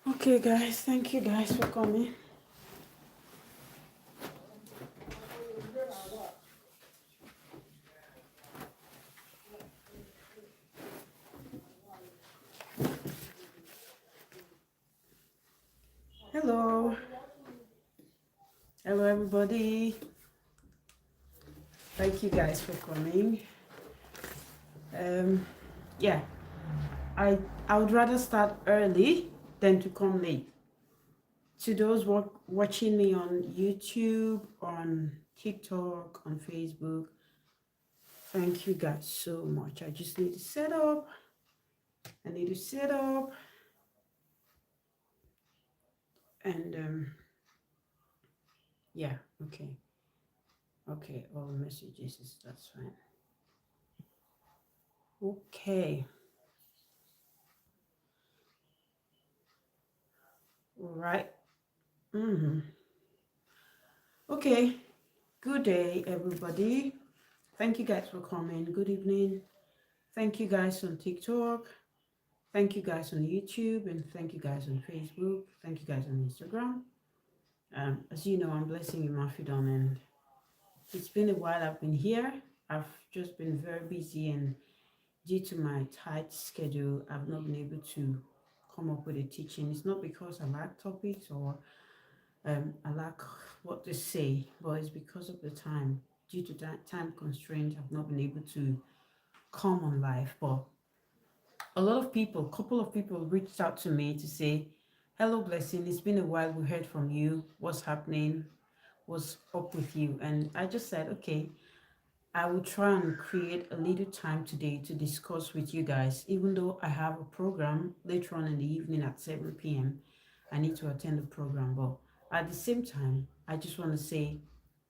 Okay, guys, thank you guys for coming. Hello. Hello, everybody. Thank you guys for coming. Yeah, I would rather start early than to come late. To those watching me on YouTube, on TikTok, on Facebook, thank you guys so much. I just need to set up. And yeah, okay. Okay, all messages, that's fine. Okay. All right. Okay. Good day, everybody. Thank you guys for coming. Good evening. Thank you guys on TikTok. Thank you guys on YouTube, and thank you guys on Facebook. Thank you guys on Instagram. As you know, I'm Blessing Imafidon, and it's been a while I've been here. I've just been very busy, and due to my tight schedule, I've not been able to come up with a teaching. It's not because I lack topics or I lack what to say, but it's because of the time. Due to that time constraint, I've not been able to come on live. But couple of people reached out to me to say, hello, Blessing, it's been a while, we heard from you. What's happening? What's up with you? And I just said, okay, I will try and create a little time today to discuss with you guys, even though I have a program later on in the evening at 7 p.m. I need to attend the program, but at the same time, I just want to say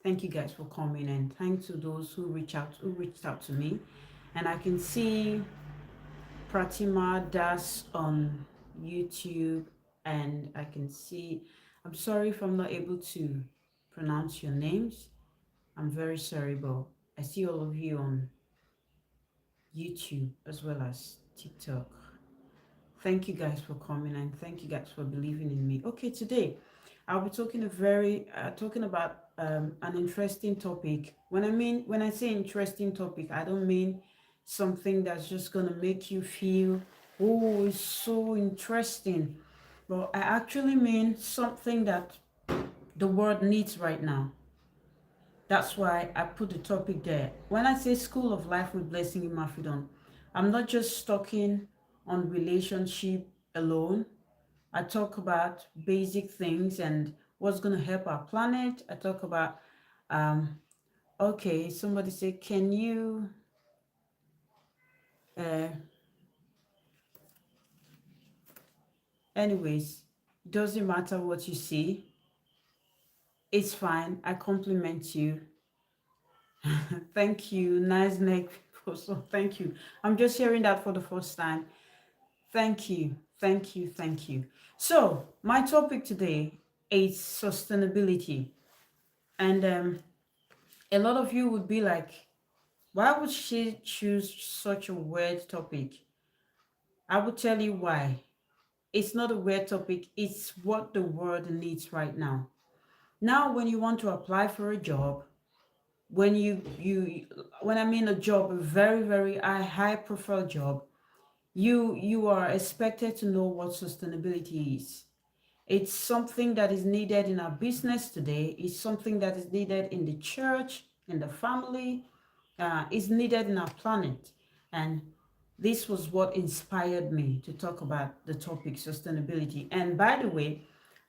thank you guys for coming, and thanks to those who reached out to me. And I can see Pratima Das on YouTube, and I can see, I'm sorry if I'm not able to pronounce your names. I'm very sorry, but I see all of you on YouTube as well as TikTok. Thank you guys for coming, and thank you guys for believing in me. Okay, today I'll be talking about an interesting topic. When I say interesting topic, I don't mean something that's just gonna make you feel, oh, it's so interesting, but I actually mean something that the world needs right now. That's why I put the topic there. When I say School of Life with Blessing Imafidon, I'm not just talking on relationship alone. I talk about basic things and what's going to help our planet. I talk about, okay, somebody say, can you, uh, anyways, doesn't matter what you see. It's fine. I compliment you. Thank you. Nice neck. So thank you. I'm just hearing that for the first time. Thank you. Thank you. Thank you. So my topic today is sustainability. And a lot of you would be like, why would she choose such a weird topic? I will tell you why. It's not a weird topic. It's what the world needs right now. Now, when you want to apply for a job, when I mean a job, a very, very high profile job, you are expected to know what sustainability is. It's something that is needed in our business today. It's something that is needed in the church, in the family. Is needed in our planet. And this was what inspired me to talk about the topic sustainability. And by the way,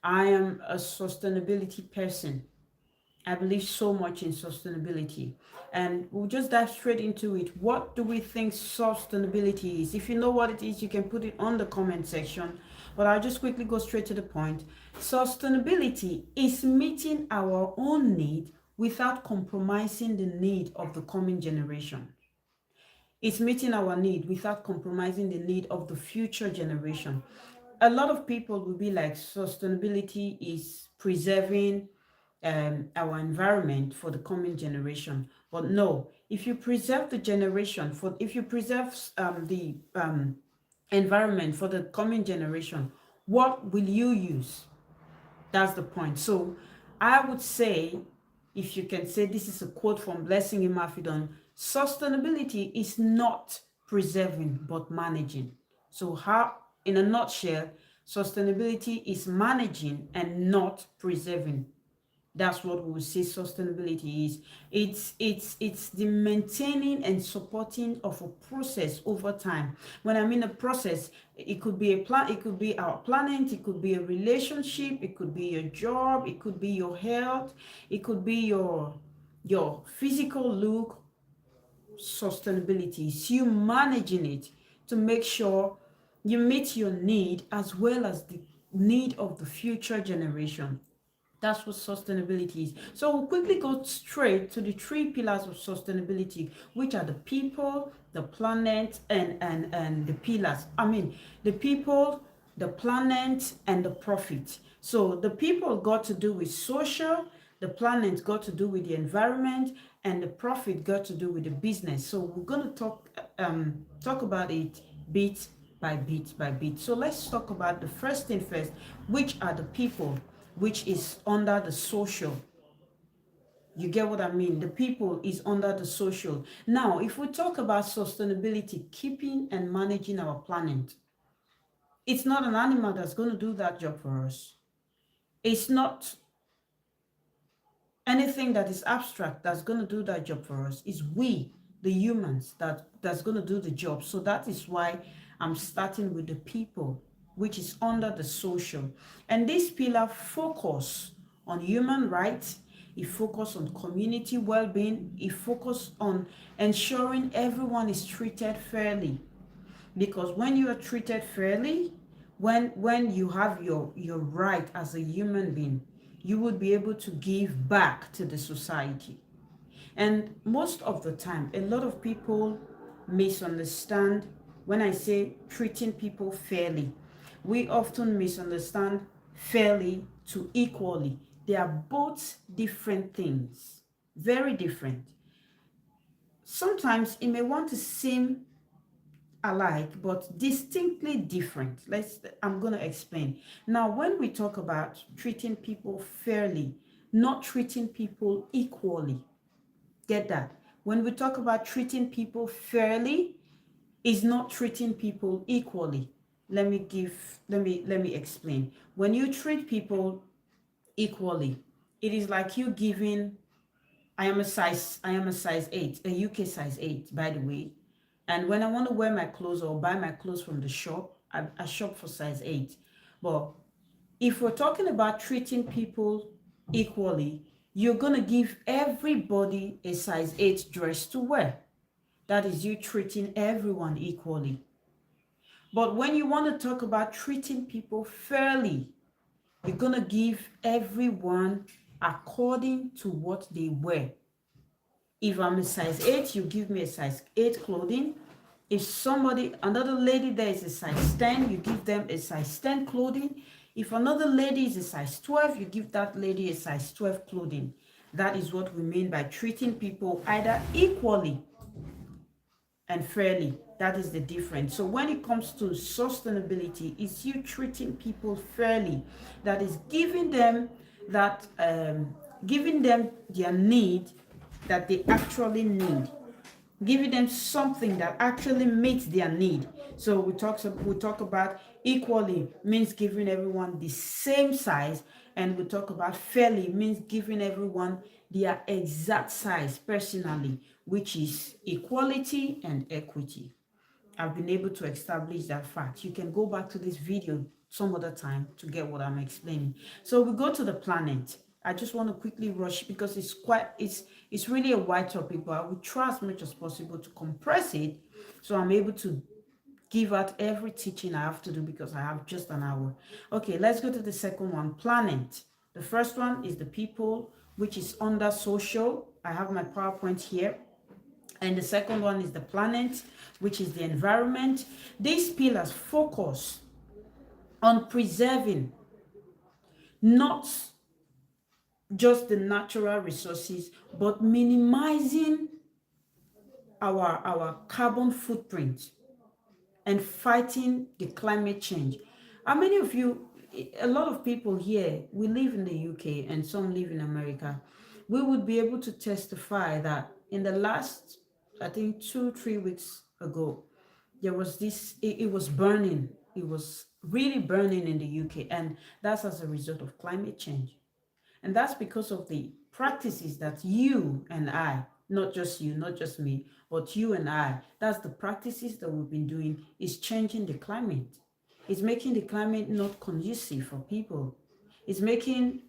I am a sustainability person. I believe so much in sustainability. And we'll just dive straight into it. What do we think sustainability is? If you know what it is, you can put it on the comment section. But I'll just quickly go straight to the point. Sustainability is meeting our own need without compromising the need of the coming generation. It's meeting our need without compromising the need of the future generation. A lot of people will be like, sustainability is preserving our environment for the coming generation. But no, if you preserve the generation for, if you preserve the environment for the coming generation, what will you use? That's the point. So I would say, if you can say, this is a quote from Blessing Imafidon, sustainability is not preserving but managing. So how, in a nutshell, sustainability is managing and not preserving. That's what we will say sustainability is. It's the maintaining and supporting of a process over time. When I mean a process, it could be a plan, it could be our planet, it could be a relationship, it could be your job, it could be your health, it could be your physical look. Sustainability is you managing it to make sure you meet your need as well as the need of the future generation. That's what sustainability is. So we'll quickly go straight to the three pillars of sustainability, which are the people, the planet, and the pillars. I mean, the people, the planet, and the profit. So the people got to do with social, the planet got to do with the environment, and the profit got to do with the business. So we're going to talk about it bit by bit by bit. So let's talk about the first thing first, which are the people, which is under the social. You get what I mean? The people is under the social. Now, if we talk about sustainability, keeping and managing our planet, it's not an animal that's going to do that job for us. It's not anything that is abstract that's going to do that job for us. It's we, the humans, that's going to do the job. So that is why I'm starting with the people, which is under the social. And this pillar focus on human rights, it focus on community well-being, it focus on ensuring everyone is treated fairly. Because when you are treated fairly, when you have your right as a human being, you would be able to give back to the society. And most of the time, a lot of people misunderstand when I say treating people fairly. We often misunderstand fairly to equally. They are both different things, very different. Sometimes it may want to seem alike but distinctly different. I'm going to explain. Now, when we talk about treating people fairly, not treating people equally, get that? When we talk about treating people fairly, is not treating people equally. Let me explain. When you treat people equally, it is like you giving, I am a size 8, a UK size 8, by the way. And when I want to wear my clothes or buy my clothes from the shop, I shop for size 8. But if we're talking about treating people equally, you're going to give everybody a size 8 dress to wear. That is you treating everyone equally. But when you want to talk about treating people fairly, you're going to give everyone according to what they wear. If I'm a size 8, you give me a size 8 clothing. If another lady there is a size 10, you give them a size 10 clothing. If another lady is a size 12, you give that lady a size 12 clothing. That is what we mean by treating people either equally and fairly. That is the difference. So when it comes to sustainability, it's you treating people fairly. That is giving them their need that they actually need, giving them something that actually meets their need. So we talk about equally means giving everyone the same size, and we talk about fairly means giving everyone their exact size personally, which is equality and equity. I've been able to establish that fact. You can go back to this video some other time to get what I'm explaining. So we go to the planet. I just want to quickly rush because it's really a wide topic, but I will try as much as possible to compress it so I'm able to give out every teaching I have to do because I have just an hour. Okay, let's go to the second one, planet. The first one is the people, which is under social. I have my PowerPoint here. And the second one is the planet, which is the environment. These pillars focus on preserving not just the natural resources, but minimizing our carbon footprint and fighting the climate change. How many of you, a lot of people here, we live in the UK and some live in America, we would be able to testify that in the last, I think 2, 3 weeks ago, there was this, it was burning. It was really burning in the UK, and that's as a result of climate change. And that's because of the practices that you and I, not just you, not just me, but you and I, that's the practices that we've been doing is changing the climate. It's making the climate not conducive for people. It's making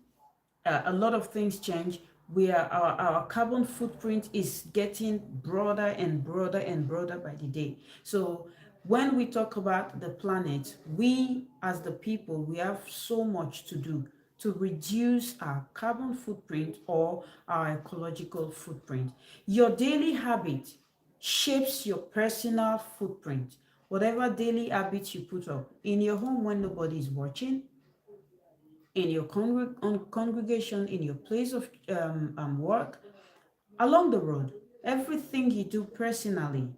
a lot of things change where our carbon footprint is getting broader and broader and broader by the day. So when we talk about the planet, we as the people, we have so much to do to reduce our carbon footprint or our ecological footprint. Your daily habit shapes your personal footprint. Whatever daily habits you put up in your home when nobody is watching, in your congregation, in your place of work, along the road, everything you do personally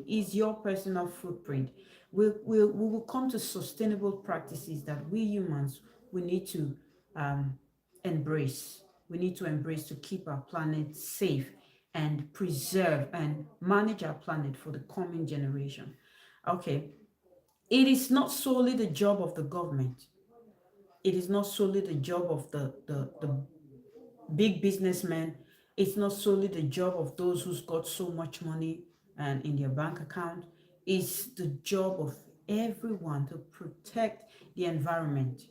is your personal footprint. We will come to sustainable practices that we humans we need to um, embrace. We need to embrace to keep our planet safe and preserve and manage our planet for the coming generation. Okay, it is not solely the job of the government. It is not solely the job of the big businessmen. It's not solely the job of those who's got so much money and in their bank account. It's the job of everyone to protect the environment.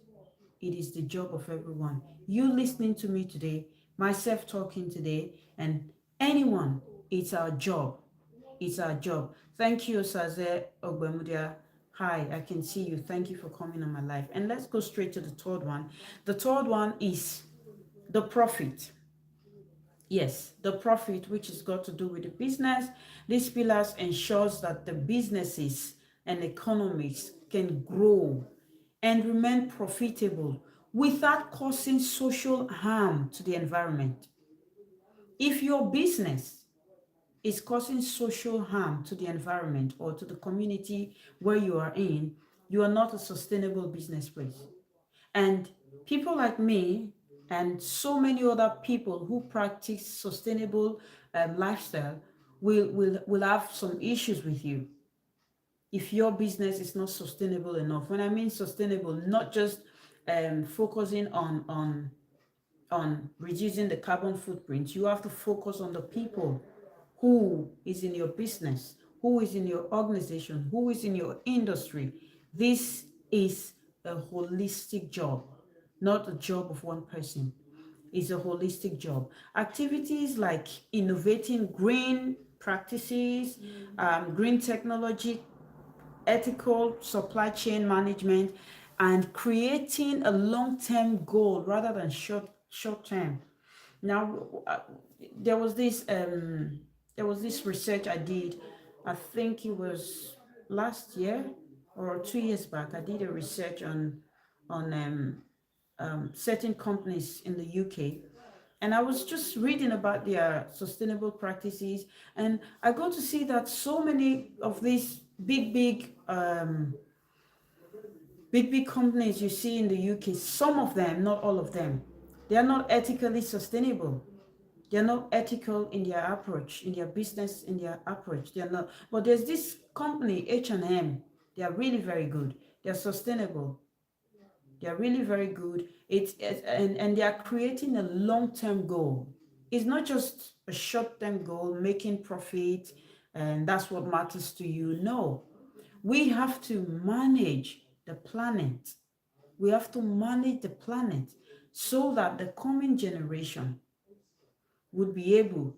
It is the job of everyone. You listening to me today, myself talking today, and anyone, it's our job. It's our job. Thank you, Saze Ogbemudia. Hi, I can see you. Thank you for coming on my live. And let's go straight to the third one. The third one is the profit. Yes, the profit, which has got to do with the business. These pillars ensures that the businesses and economies can grow and remain profitable without causing social harm to the environment. If your business is causing social harm to the environment or to the community where you are in, you are not a sustainable business place. And people like me and so many other people who practice sustainable lifestyle will have some issues with you if your business is not sustainable enough. When I mean sustainable, not just focusing on reducing the carbon footprint, you have to focus on the people who is in your business, who is in your organization, who is in your industry. This is a holistic job, not a job of one person. It's a holistic job. Activities like innovating green practices, green technology, ethical supply chain management, and creating a long-term goal rather than short term. Now, there was this research I did. I think it was last year or 2 years back. I did a research on certain companies in the UK, and I was just reading about their sustainable practices, and I got to see that so many of these big companies you see in the UK, some of them, not all of them, they are not ethically sustainable. They're not ethical in their approach, in their business, in their approach. They're not. But there's this company, H&M. They are really very good. They're sustainable. They are really very good. And they are creating a long-term goal. It's not just a short-term goal, making profit, and that's what matters to you. No, we have to manage the planet. We have to manage the planet so that the coming generation would be able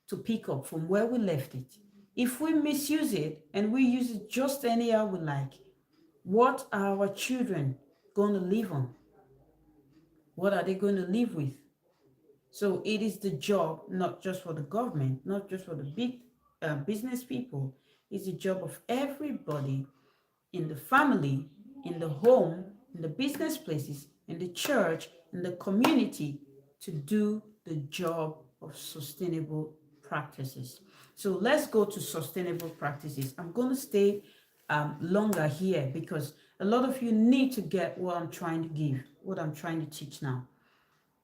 to pick up from where we left it. If we misuse it and we use it just anyhow we like, what are our children going to live on? What are they going to live with? So it is the job, not just for the government, not just for the big business people. It's the job of everybody in the family, in the home, in the business places, in the church, in the community to do the job of sustainable practices. So let's go to sustainable practices. I'm going to stay longer here because a lot of you need to get what I'm trying to give, what I'm trying to teach now.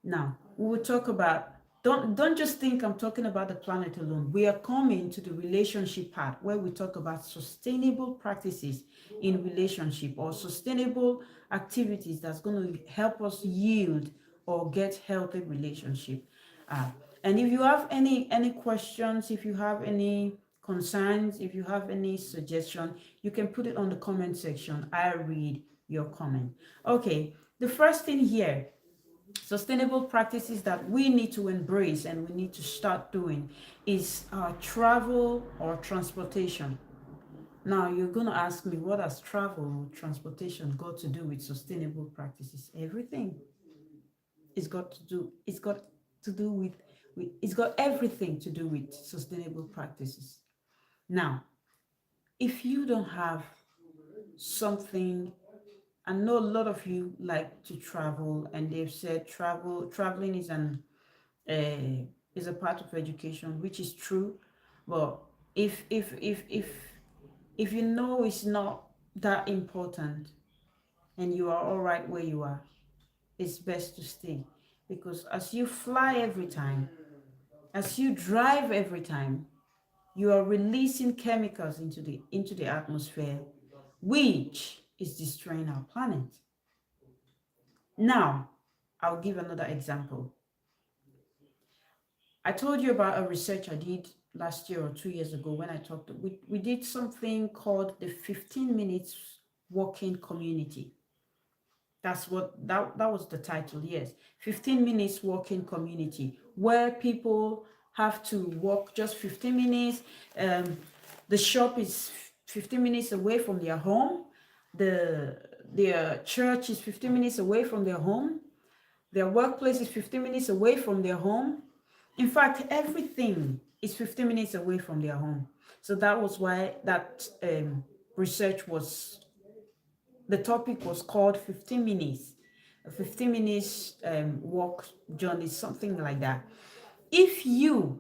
Now, we will talk about, don't just think I'm talking about the planet alone. We are coming to the relationship part where we talk about sustainable practices in relationship or sustainable activities that's going to help us yield or get healthy relationship. Uh, and if you have any questions, if you have any concerns, if you have any suggestion, you can put it on the comment section. I read your comment. Okay, the first thing here, sustainable practices that we need to embrace and we need to start doing is travel or transportation. Now you're going to ask me, what has travel or transportation got to do with sustainable practices? Everything. It's got everything to do with sustainable practices. Now, if you don't have something, I know a lot of you like to travel, and they've said traveling is a part of education, which is true. But if you know it's not that important and you are all right where you are, it's best to stay. Because as you fly every time, as you drive every time, you are releasing chemicals into the atmosphere, which is destroying our planet. Now, I'll give another example. I told you about a research I did last year or 2 years ago when I talked. We did something called the 15 minutes walking community. That was the title. Yes, 15 minutes walking community, where people have to walk just 15 minutes. The shop is 15 minutes away from their home. Their church is 15 minutes away from their home. Their workplace is 15 minutes away from their home. In fact, everything is 15 minutes away from their home. So that was why that research was, the topic was called 15 minutes. A 15 minutes walk journey, something like that. If your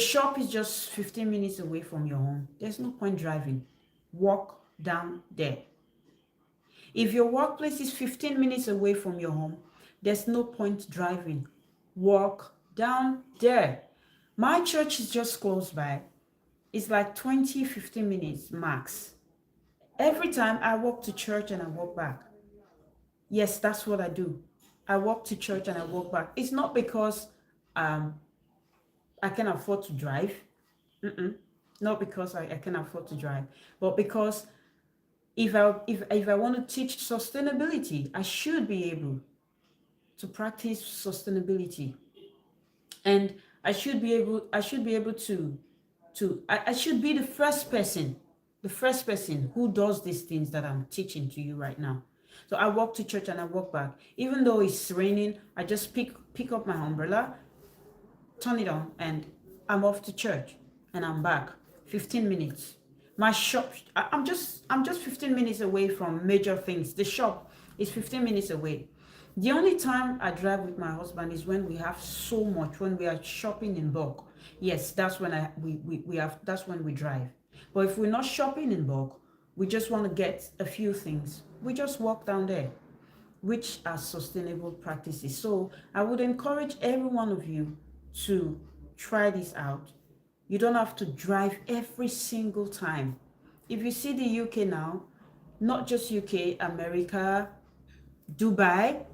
shop is just 15 minutes away from your home, there's no point driving. Walk down there. If your workplace is 15 minutes away from your home, there's no point driving. Walk down there. My church is just close by. It's like 20, 15 minutes max. Every time I walk to church and I walk back. Yes, that's what I do. I walk to church and I walk back. It's not because I can afford to drive. Not because I can afford to drive, but because if I want to teach sustainability, I should be able to practice sustainability, and I should be able I should be the first person who does these things that I'm teaching to you right now. So I walk to church and I walk back. Even though it's raining, I just pick up my umbrella, turn it on, and I'm off to church and I'm back. 15 minutes. My shop, I'm just 15 minutes away from major things. The shop is 15 minutes away. The only time I drive with my husband is when we have so much, when we are shopping in bulk. Yes, that's when that's when we drive. But if we're not shopping in bulk, we just want to get a few things, we just walk down there, which are sustainable practices. So I would encourage every one of you to try this out. You don't have to drive every single time. If you see the UK now, not just UK, America, Dubai,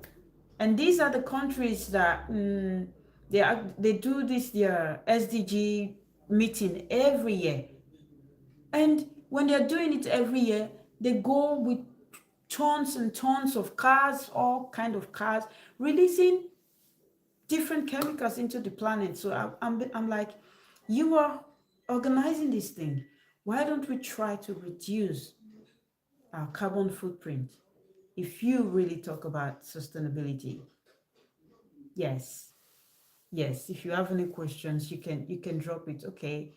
and these are the countries that they do this, their SDG meeting every year. And when they're doing it every year, they go with tons and tons of cars, all kind of cars, releasing different chemicals into the planet. So I'm like, you are organizing this thing. Why don't we try to reduce our carbon footprint? If you really talk about sustainability, yes, yes. If you have any questions, you can drop it. Okay,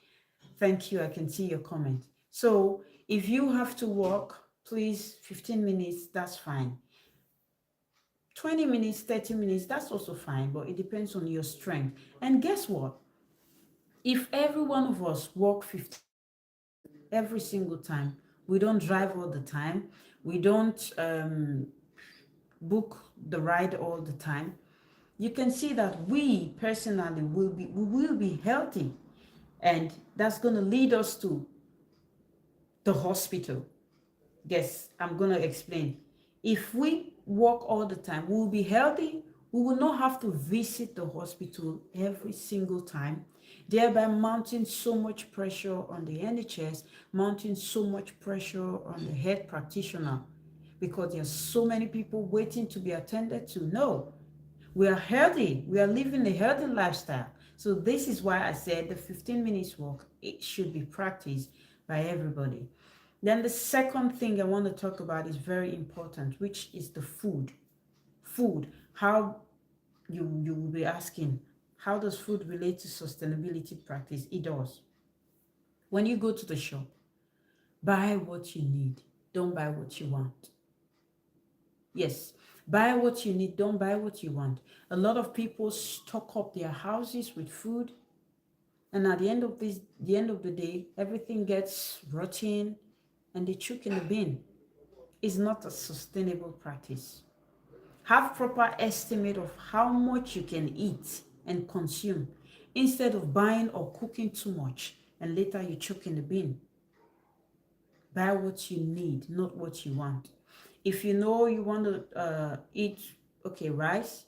thank you. I can see your comment. So if you have to walk, please, 15 minutes, that's fine. 20 minutes, 30 minutes, that's also fine, but it depends on your strength. And guess what? If every one of us walk 15 every single time, we don't drive all the time, we don't book the ride all the time, you can see that we personally will be healthy, and that's going to lead us to the hospital. Yes, I'm going to explain. If we walk all the time, we will be healthy. We will not have to visit the hospital every single time, thereby mounting so much pressure on the NHS, mounting so much pressure on the health practitioner, because there's so many people waiting to be attended to. No, we are healthy. We are living a healthy lifestyle. So this is why I said the 15 minutes walk, it should be practiced by everybody. Then the second thing I want to talk about is very important, which is the food. Food. How you will be asking, how does food relate to sustainability practice? It does. When you go to the shop, buy what you need. Don't buy what you want. Yes, buy what you need. Don't buy what you want. A lot of people stock up their houses with food, and at the end of the day, everything gets rotten, and they chuck in the bin. Is not a sustainable practice. Have proper estimate of how much you can eat and consume, instead of buying or cooking too much and later you chuck in the bin. Buy what you need, not what you want. If you know you want to eat, okay, rice,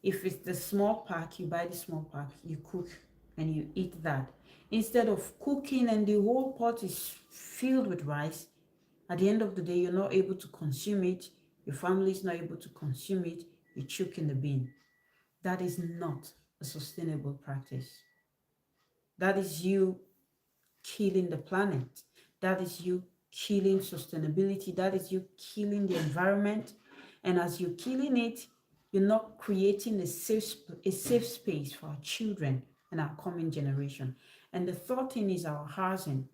if it's the small pack, you buy the small pack, you cook and you eat that. Instead of cooking and the whole pot is filled with rice, at the end of the day, you're not able to consume it, your family is not able to consume it, you chuck in the bin. That is not a sustainable practice. That is you killing the planet. That is you killing sustainability. That is you killing the environment. And as you're killing it, you're not creating a safe space for our children and our coming generation. And the third thing is our housing.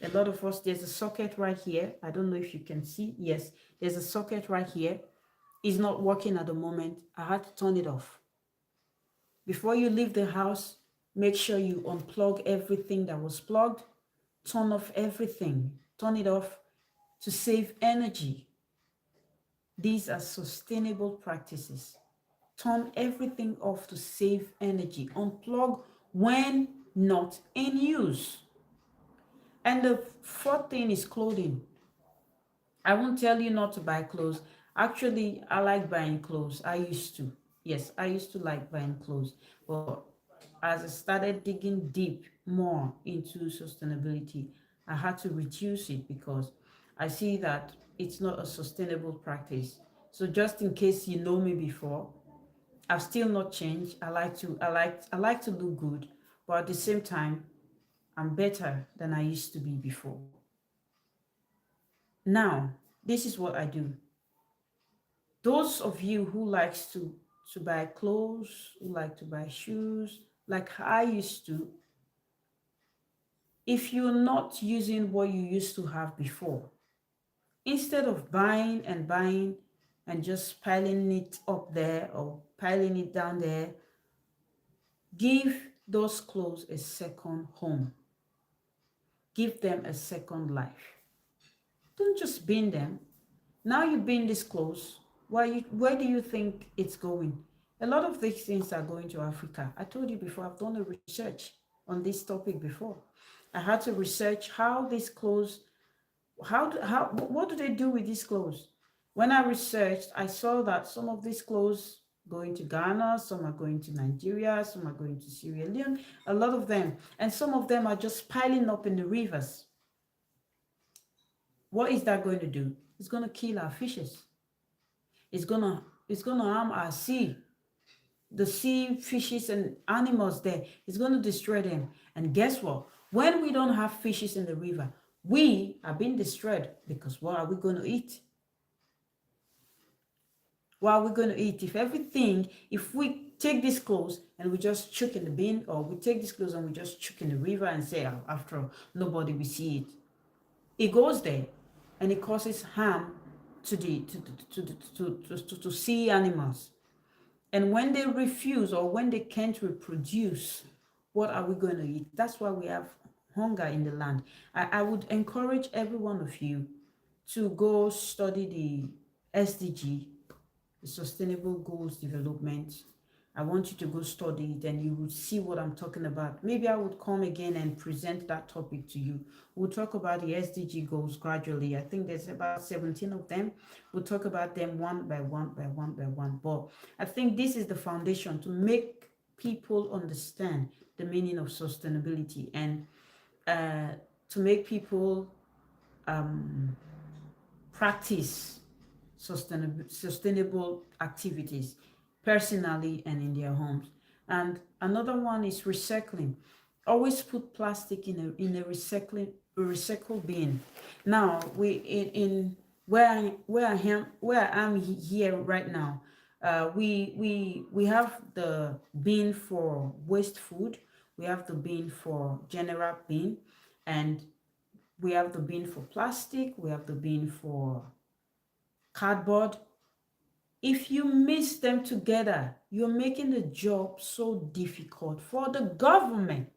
A lot of us, there's a socket right here. I don't know if you can see. Yes, there's a socket right here. It's not working at the moment. I had to turn it off. Before you leave the house, make sure you unplug everything that was plugged. Turn off everything. Turn it off to save energy. These are sustainable practices. Turn everything off to save energy. Unplug when not in use. And the fourth thing is clothing. I won't tell you not to buy clothes. Actually, I like buying clothes. I used to. Yes, I used to like buying clothes. But as I started digging deep more into sustainability, I had to reduce it because I see that it's not a sustainable practice. So just in case you know me before, I've still not changed. I like to look good, but at the same time, I'm better than I used to be before. Now, this is what I do. Those of you who likes to buy clothes, who like to buy shoes, like I used to, if you're not using what you used to have before, instead of buying and just piling it up there or piling it down there, give those clothes a second home. Give them a second life. Don't just bin them. Now you bin these clothes. Where do you think it's going? A lot of these things are going to Africa. I told you before, I've done a research on this topic before. I had to research how these clothes, what do they do with these clothes? When I researched, I saw that some of these clothes going to Ghana, some are going to Nigeria, some are going to Sierra Leone, a lot of them. And some of them are just piling up in the rivers. What is that going to do? It's going to kill our fishes. It's going to harm our sea. The sea fishes and animals there. It's going to destroy them. And guess what? When we don't have fishes in the river, we are being destroyed, because what are we going to eat? What are we going to eat? If we take these clothes and we just chuck in the bin, or we take these clothes and we just chuck in the river and say, oh, after all, nobody will see it. It goes there and it causes harm to the to sea animals. And when they refuse, or when they can't reproduce, what are we going to eat? That's why we have hunger in the land. I would encourage every one of you to go study the SDG, the Sustainable Goals Development. I want you to go study it and you will see what I'm talking about. Maybe I would come again and present that topic to you. We'll talk about the SDG goals gradually. I think there's about 17 of them. We'll talk about them one by one by one by one. But I think this is the foundation to make people understand the meaning of sustainability, and to make people practice sustainable activities personally and in their homes. And another one is recycling. Always put plastic in a recycle bin. Now we in where I am here right now, we have the bin for waste food, we have the bin for general bin, and we have the bin for plastic, we have the bin for cardboard. If you mix them together, you're making the job so difficult for the government.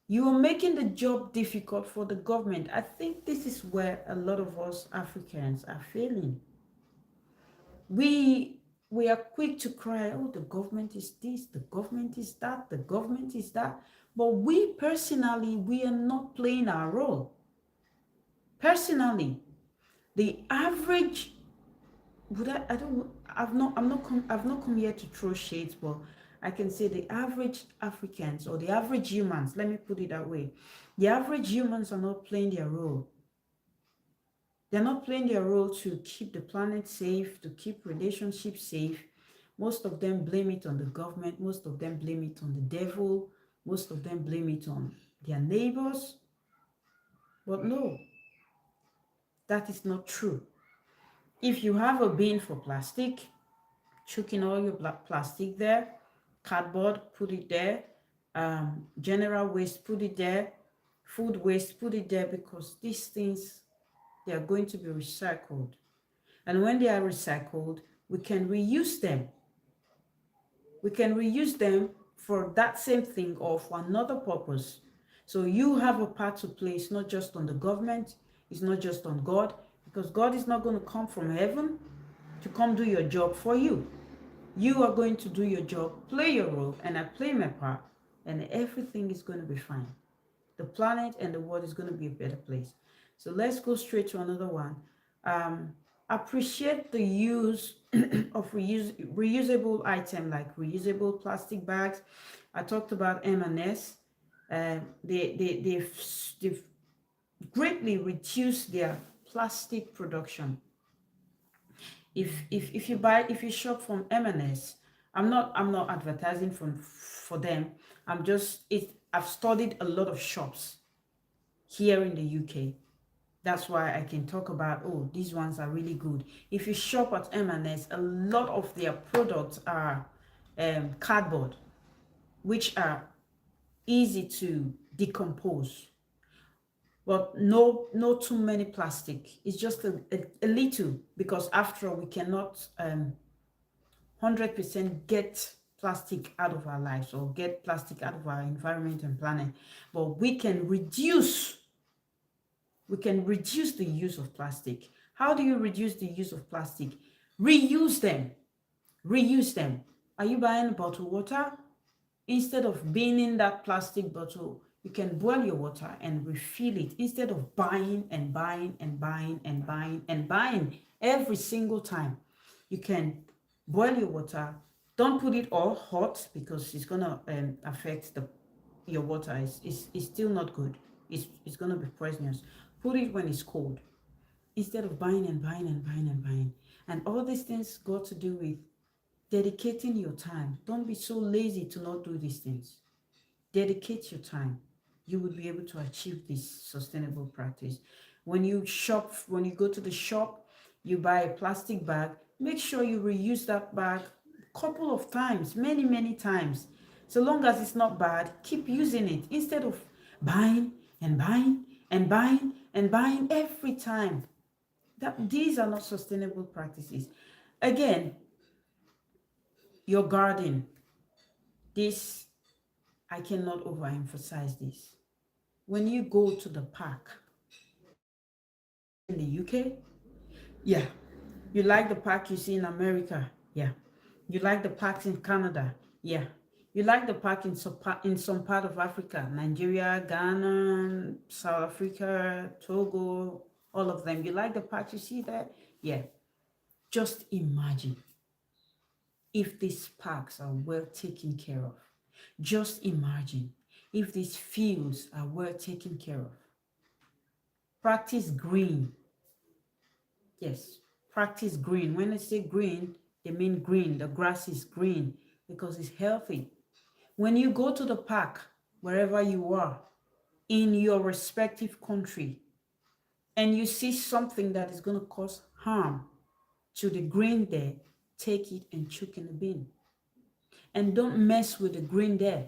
You are making the job difficult for the government. I think this is where a lot of us Africans are failing. We are quick to cry, oh, the government is this, the government is that, the government is that. But we personally, we are not playing our role. Personally, the average, I've not come here to throw shades, but I can say the average Africans, or the average humans, let me put it that way, the average humans are not playing their role. They're not playing their role to keep the planet safe, to keep relationships safe. Most of them blame it on the government. Most of them blame it on the devil. Most of them blame it on their neighbors. But no, that is not true. If you have a bin for plastic, chuck in all your plastic there. Cardboard, put it there. General waste, put it there. Food waste, put it there, because these things, they are going to be recycled. And when they are recycled, we can reuse them. We can reuse them for that same thing or for another purpose. So you have a part to play. It's not just on the government. It's not just on God, because God is not going to come from heaven to come do your job for you. You are going to do your job, play your role, and I play my part, and everything is going to be fine. The planet and the world is going to be a better place. So let's go straight to another one. Appreciate the use of reusable items like reusable plastic bags. I talked about M&S. They've greatly reduced their plastic production. If you shop from M&S, I'm not advertising for them. I've studied a lot of shops here in the UK. That's why I can talk about, oh, these ones are really good. If you shop at M&S, a lot of their products are cardboard, which are easy to decompose. But no too many plastic. It's just a little, because after all, we cannot 100% get plastic out of our lives, or get plastic out of our environment and planet. But we can reduce the use of plastic. How do you reduce the use of plastic? Reuse them. Are you buying bottled water? Instead of binning that plastic bottle, you can boil your water and refill it, instead of buying and buying and buying and buying and buying every single time. You can Boil your water. Don't put it all hot because it's gonna affect the your water. It's still not good. It's gonna be poisonous. Put it when it's cold instead of buying and buying and buying and buying. And all these things got to do with dedicating your time. Don't be so lazy to not do these things. Dedicate your time. You will be able to achieve this sustainable practice. When you shop, when you go to the shop, you buy a plastic bag, make sure you reuse that bag a couple of times, many, many times. So long as it's not bad, keep using it instead of buying and buying and buying and buying every time. These are not sustainable practices. Again, your garden. This, I cannot overemphasize this. When you go to the park in the UK, yeah. You like the park you see in America, yeah. You like the parks in Canada, yeah. You like the park in some part of Africa, Nigeria, Ghana, South Africa, Togo, all of them. You like the parks you see there, yeah. Just imagine if these parks are well taken care of. Just imagine if these fields are well taken care of. Practice green. Yes, practice green. When I say green, they mean green. The grass is green because it's healthy. When you go to the park, wherever you are, in your respective country, and you see something that is going to cause harm to the green there, take it and chuck in the bin. And don't mess with the green there.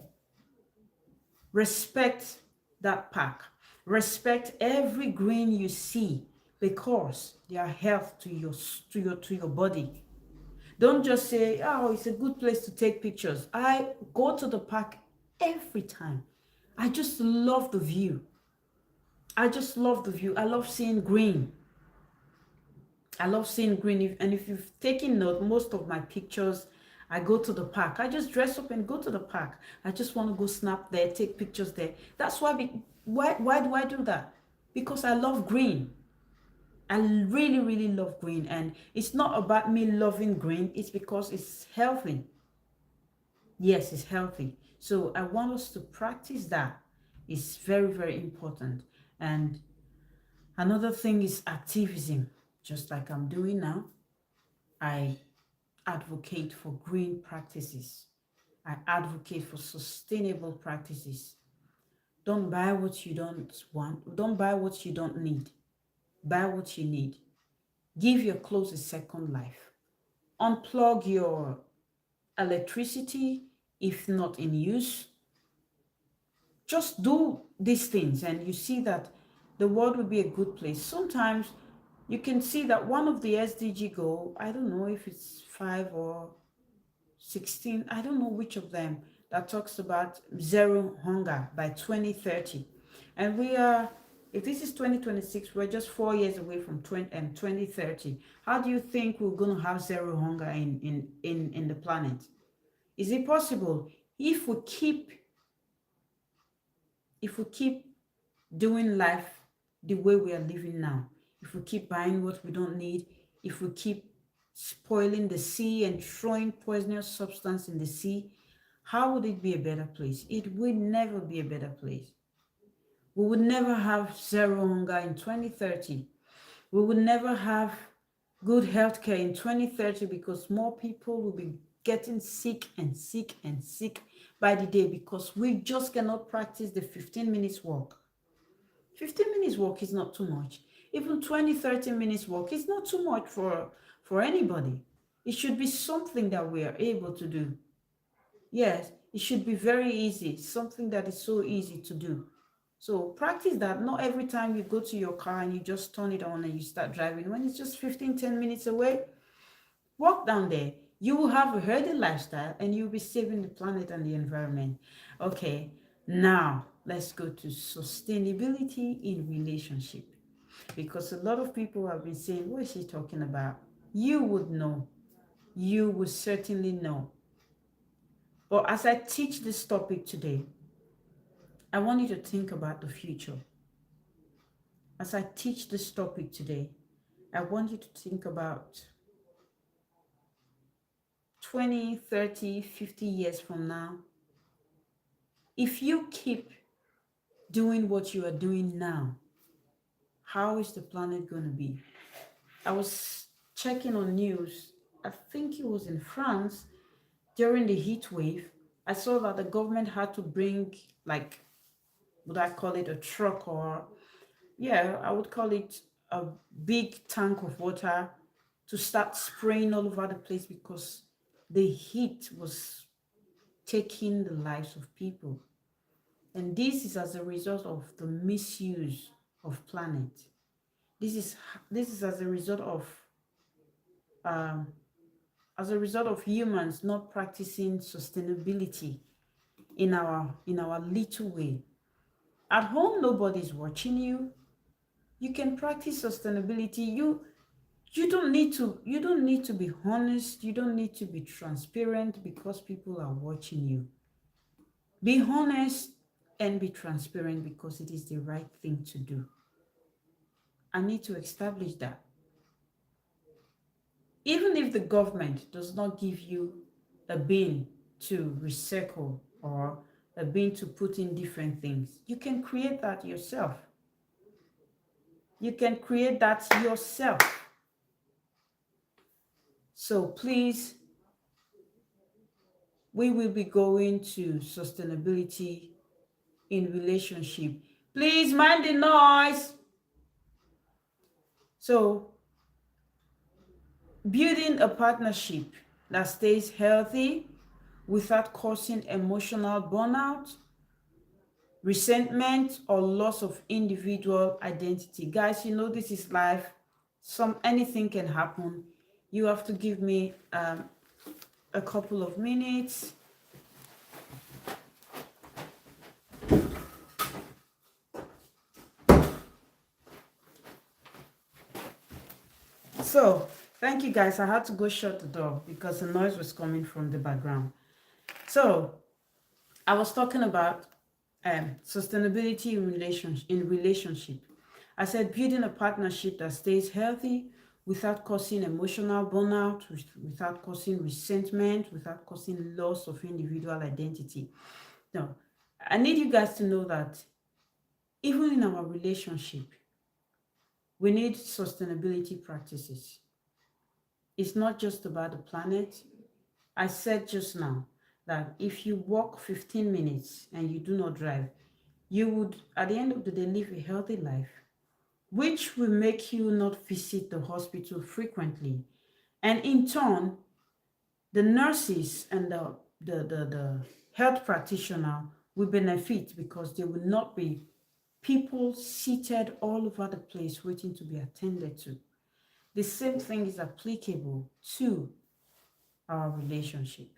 Respect that park. Respect every green you see because they are health to your body. Don't just say, oh, it's a good place to take pictures. I go to the park every time. I just love the view. I just love the view. I love seeing green. I love seeing green. And if you've taken note, most of my pictures, I go to the park. I just dress up and go to the park. I just want to go snap there, take pictures there. That's why do I do that? Because I love green. I really, really love green. And it's not about me loving green. It's because it's healthy. Yes, it's healthy. So I want us to practice that. It's very, very important. And another thing is activism. Just like I'm doing now, I advocate for green practices. I advocate for sustainable practices. Don't buy what you don't want. Don't buy what you don't need. Buy what you need. Give your clothes a second life. Unplug your electricity if not in use. Just do these things and you see that the world will be a good place. Sometimes you can see that one of the SDG goal, I don't know if it's 5 or 16, I don't know which of them, that talks about zero hunger by 2030. And we are, if this is 2026, we're just 4 years away from 2030. How do you think we're going to have zero hunger in the planet? Is it possible? If we keep doing life the way we are living now, if we keep buying what we don't need, if we keep spoiling the sea and throwing poisonous substance in the sea, how would it be a better place? It will never be a better place. We would never have zero hunger in 2030. We would never have good healthcare in 2030 because more people will be getting sick and sick and sick by the day because we just cannot practice the 15 minutes walk. 15 minutes walk is not too much. Even 20, 30 minutes walk is not too much for anybody. It should be something that we are able to do. Yes, it should be very easy, something that is so easy to do. So practice that. Not every time you go to your car and you just turn it on and you start driving. When it's just 15, 10 minutes away, walk down there. You will have a healthy lifestyle and you'll be saving the planet and the environment. Okay, now let's go to sustainability in relationship. Because a lot of people have been saying, what is she talking about? You would know. You would certainly know. But as I teach this topic today, I want you to think about the future. As I teach this topic today, I want you to think about 20, 30, 50 years from now, if you keep doing what you are doing now, how is the planet going to be? I was checking on news. I think it was in France during the heat wave. I saw that the government had to bring, like, would I call it a truck, or yeah, I would call it a big tank of water to start spraying all over the place because the heat was taking the lives of people. And this is as a result of the misuse of planet. This is um, as a result of humans not practicing sustainability in our little way. At home, nobody's watching you. You can practice sustainability. You don't need to be honest. You don't need to be transparent because people are watching you. Be honest and be transparent because it is the right thing to do. I need to establish that. Even if the government does not give you a bin to recycle or a bin to put in different things, you can create that yourself. You can create that yourself. So please, we will be going to sustainability in relationship. Please mind the noise. So, building a partnership that stays healthy without causing emotional burnout, resentment, or loss of individual identity. Guys, this is life. Anything can happen. You have to give me a couple of minutes. So, thank you guys. I had to go shut the door because the noise was coming from the background. So, I was talking about sustainability in relationship. I said building a partnership that stays healthy without causing emotional burnout, without causing resentment, without causing loss of individual identity. Now, I need you guys to know that even in our relationship, we need sustainability practices. It's not just about the planet. I said just now that if you walk 15 minutes and you do not drive, you would, at the end of the day, live a healthy life, which will make you not visit the hospital frequently. And in turn, the nurses and the health practitioner will benefit because there will not be people seated all over the place waiting to be attended to. The same thing is applicable to our relationship.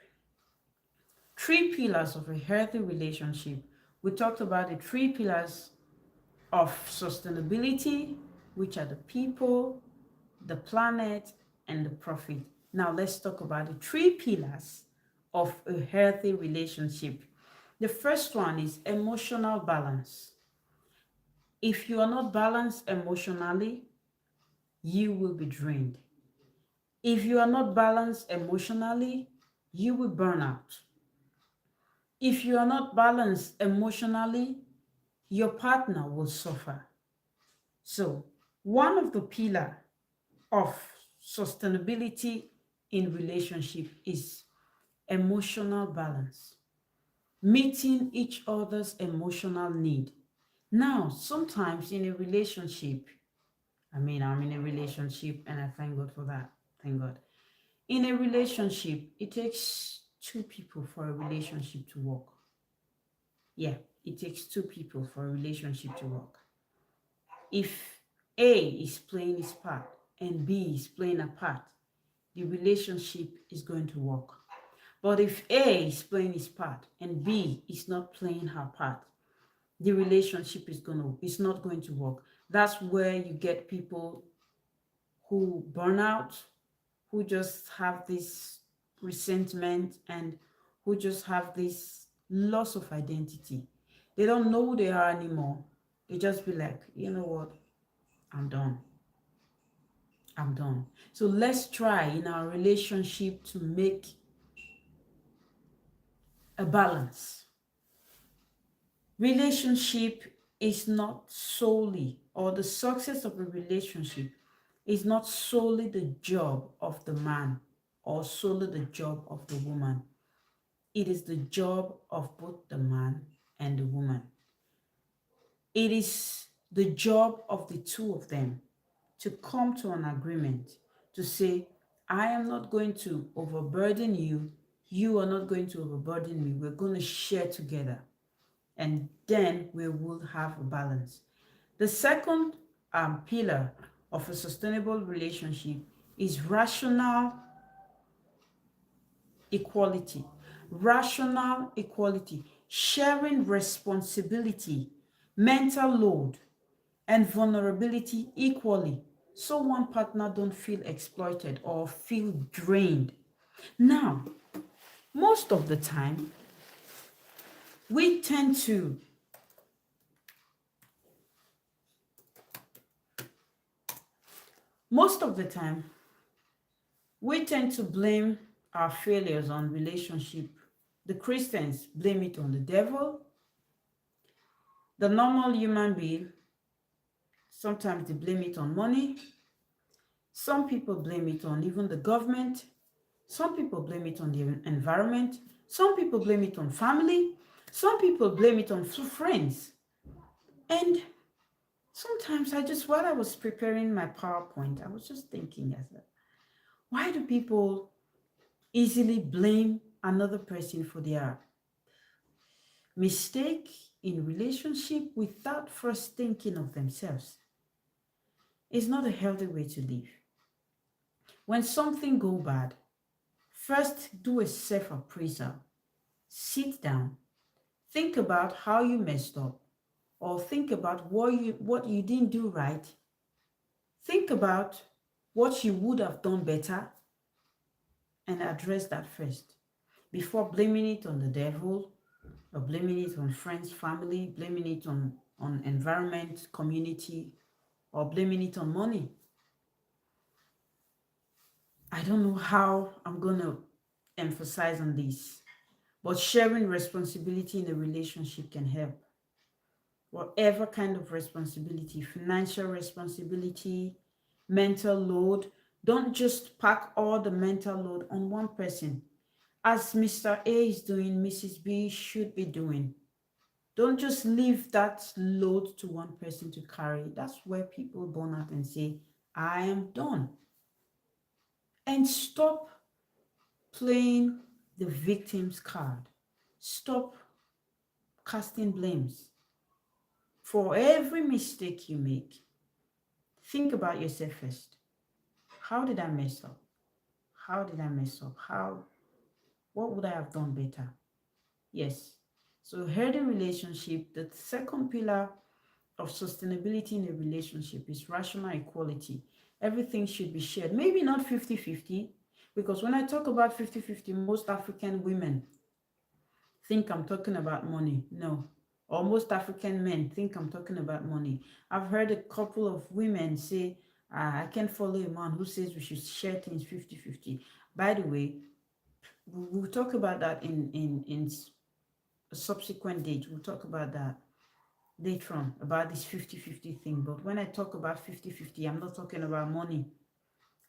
3 pillars of a healthy relationship. We talked about the 3 pillars of sustainability, which are the people, the planet, and the profit. Now let's talk about the 3 pillars of a healthy relationship. The first one is emotional balance. If you are not balanced emotionally, you will be drained. If you are not balanced emotionally, you will burn out. If you are not balanced emotionally, your partner will suffer. So, one of the pillars of sustainability in relationship is emotional balance, meeting each other's emotional need. Now, sometimes in a relationship, I'm in a relationship and I thank God for that. Thank God. In a relationship, it takes 2 people for a relationship to work. Yeah, it takes 2 people for a relationship to work. If A is playing his part and B is playing a part, the relationship is going to work. But if A is playing his part and B is not playing her part, the relationship is not going to work. That's where you get people who burn out, who just have this resentment, and who just have this loss of identity. They don't know who they are anymore. They just be like, you know what? I'm done. I'm done. So let's try in our relationship to make a balance. Relationship is not solely, or the success of a relationship is not solely the job of the man or solely the job of the woman. It is the job of both the man and the woman. It is the job of the two of them to come to an agreement to say, I am not going to overburden you. You are not going to overburden me. We're going to share together. And then we will have a balance. The second pillar of a sustainable relationship is rational equality. Rational equality, sharing responsibility, mental load, and vulnerability equally, so one partner don't feel exploited or feel drained. Now, most of the time, we tend to most of the time we tend to blame our failures on relationship. The Christians blame it on the devil. The normal human being, sometimes they blame it on money. Some people blame it on even the government. Some people blame it on the environment. Some people blame it on family. Some people blame it on friends. And sometimes while I was preparing my PowerPoint, I was just thinking, why do people easily blame another person for their mistake in relationship without first thinking of themselves? It's not a healthy way to live. When something go bad, first do a self-appraisal. Sit down, think about how you messed up, or think about what you didn't do right. Think about what you would have done better and address that first before blaming it on the devil or blaming it on friends, family, blaming it on environment, community, or blaming it on money. I don't know how I'm going to emphasize on this, but sharing responsibility in a relationship can help. Whatever kind of responsibility, financial responsibility, mental load, don't just pack all the mental load on one person. As Mr. A is doing, Mrs. B should be doing. Don't just leave that load to one person to carry. That's where people burn out and say, I am done. And stop playing the victim's card. Stop casting blames. For every mistake you make, think about yourself first. How did I mess up? How did I mess up? What would I have done better? Yes. So healthy relationship, the second pillar of sustainability in a relationship is rational equality. Everything should be shared. Maybe not 50-50, because when I talk about 50-50, most African women think I'm talking about money. No. Or most African men think I'm talking about money. I've heard a couple of women say, I can't follow a man who says we should share things 50-50. By the way, we'll talk about that in a subsequent date. We'll talk about that later on, about this 50-50 thing. But when I talk about 50-50, I'm not talking about money.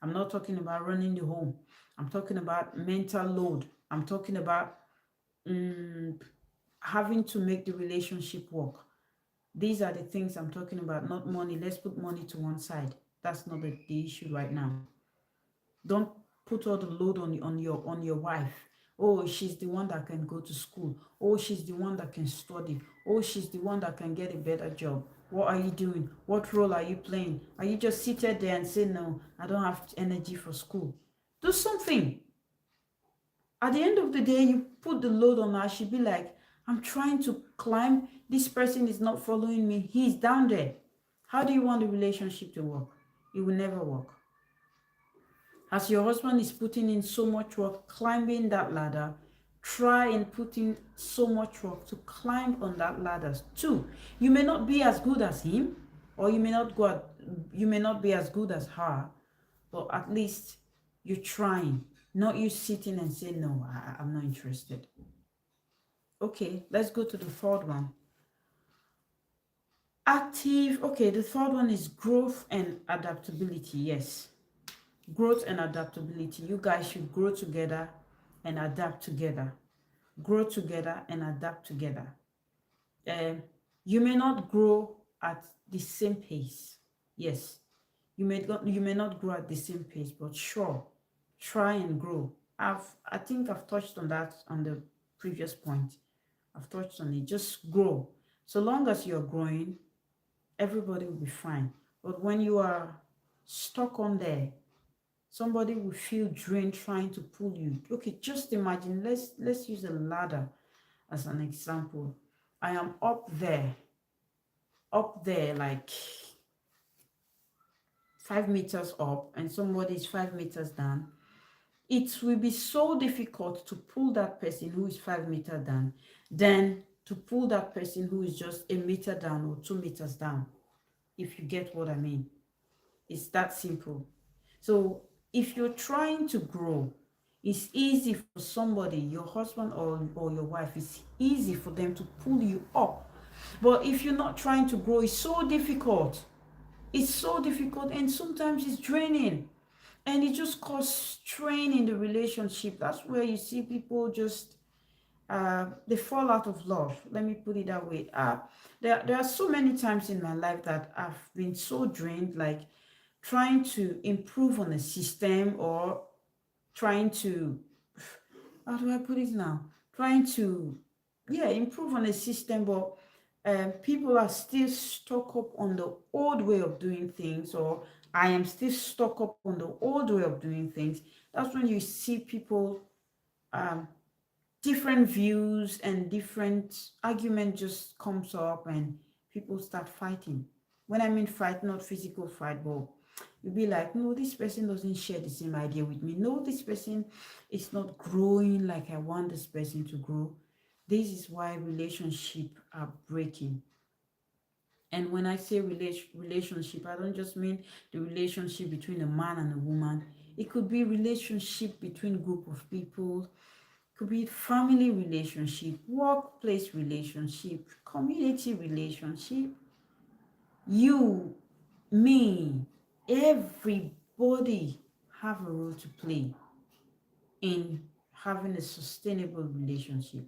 I'm not talking about running the home. I'm talking about mental load. I'm talking about having to make the relationship work. These are the things I'm talking about, not money. Let's put money to one side. That's not the issue right now. Don't put all the load on your wife. Oh, she's the one that can go to school. Oh, she's the one that can study. Oh, she's the one that can get a better job. What are you doing? What role are you playing? Are you just seated there and say, no, I don't have energy for school? Do something. At the end of the day, you put the load on her. She'll be like, I'm trying to climb. This person is not following me. He's down there. How do you want the relationship to work? It will never work. As your husband is putting in so much work climbing that ladder, try and put in so much work to climb on that ladder too. You may not be as good as him, or you may not be as good as her, but at least you're trying. Not you sitting and saying, no, I'm not interested. Okay, let's go to the third one. Active, okay, the third one is growth and adaptability. Yes, growth and adaptability. You guys should grow together and adapt together. Grow together and adapt together. Um, you may not grow at the same pace. Yes, you may not grow at the same pace, but sure, try and grow. I think I've touched on that on the previous point. I've touched on it. Just grow. So long as you're growing, everybody will be fine. But when you are stuck on there, somebody will feel drained trying to pull you. Okay, just imagine. Let's use a ladder as an example. I am up there, like 5 meters up, and somebody is 5 meters down. It will be so difficult to pull that person who is 5 meters down than to pull that person who is just a meter down or 2 meters down, if you get what I mean. It's that simple. So if you're trying to grow, it's easy for somebody, your husband or your wife, it's easy for them to pull you up. But if you're not trying to grow, it's so difficult. It's so difficult, and sometimes it's draining. And it just causes strain in the relationship. That's where you see people just they fall out of love. Let me put it that way. There are so many times in my life that I've been so drained, like trying to improve on a system, or trying to, how do I put it now? Trying to, yeah, improve on a system, but people are still stuck up on the old way of doing things, or I am still stuck up on the old way of doing things. That's when you see people, um, different views and different argument just comes up, and people start fighting. When I mean fight, not physical fight, but you'll be like, no, this person doesn't share the same idea with me. No, this person is not growing like I want this person to grow. This is why relationships are breaking. And when I say relationship, I don't just mean the relationship between a man and a woman. It could be relationship between group of people, could be family relationship, workplace relationship, community relationship. You, me, everybody have a role to play in having a sustainable relationship.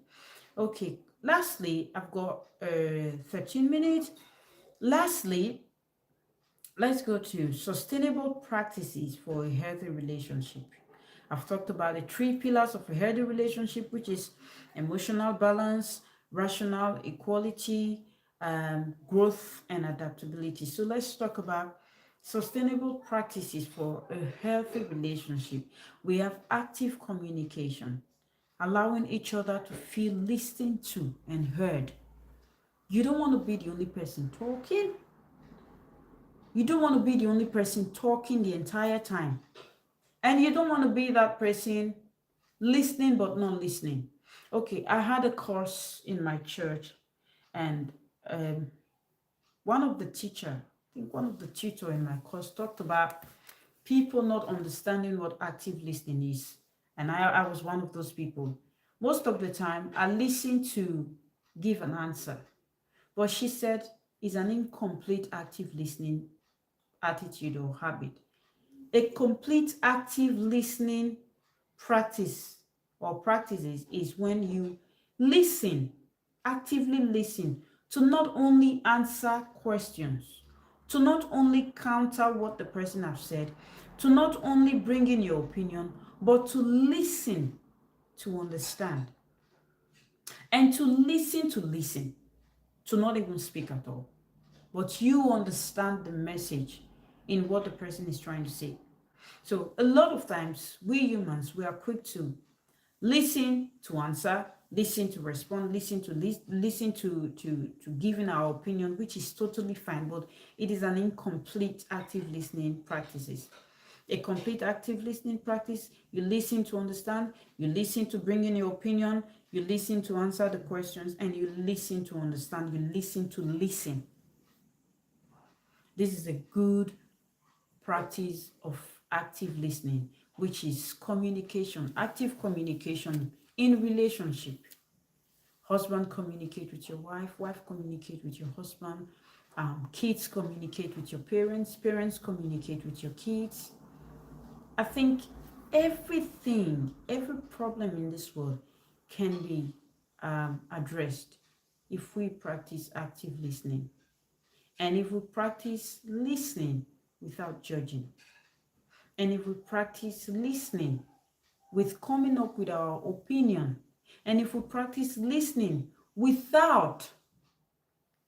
Okay, lastly, I've got 13 minutes. Lastly, let's go to sustainable practices for a healthy relationship. I've talked about the three pillars of a healthy relationship, which is emotional balance, rational equality, growth, and adaptability. So let's talk about sustainable practices for a healthy relationship. We have active communication, allowing each other to feel listened to and heard. You don't want to be the only person talking. You don't want to be the only person talking the entire time. And you don't want to be that person listening but not listening. Okay, I had a course in my church, and um, one of the tutor in my course talked about people not understanding what active listening is. And I was one of those people. Most of the time, I listen to give an answer. But she said it's an incomplete active listening attitude or habit. A complete active listening practice or practices is when you listen, actively listen, to not only answer questions, to not only counter what the person has said, to not only bring in your opinion, but to listen, to understand, and to listen, to not even speak at all, but you understand the message in what the person is trying to say. So a lot of times we humans, we are quick to listen to answer, listen to respond, listen to giving our opinion, which is totally fine, but it is an incomplete active listening practices. A complete active listening practice, you listen to understand, you listen to bring in your opinion, you listen to answer the questions, and you listen to understand, you listen to listen. This is a good practice of active listening, which is communication, active communication in relationship. Husband communicate with your wife, wife communicate with your husband, kids communicate with your parents, parents communicate with your kids. I think every problem in this world can be addressed if we practice active listening and if we practice listening without judging, and if we practice listening with coming up with our opinion, and if we practice listening without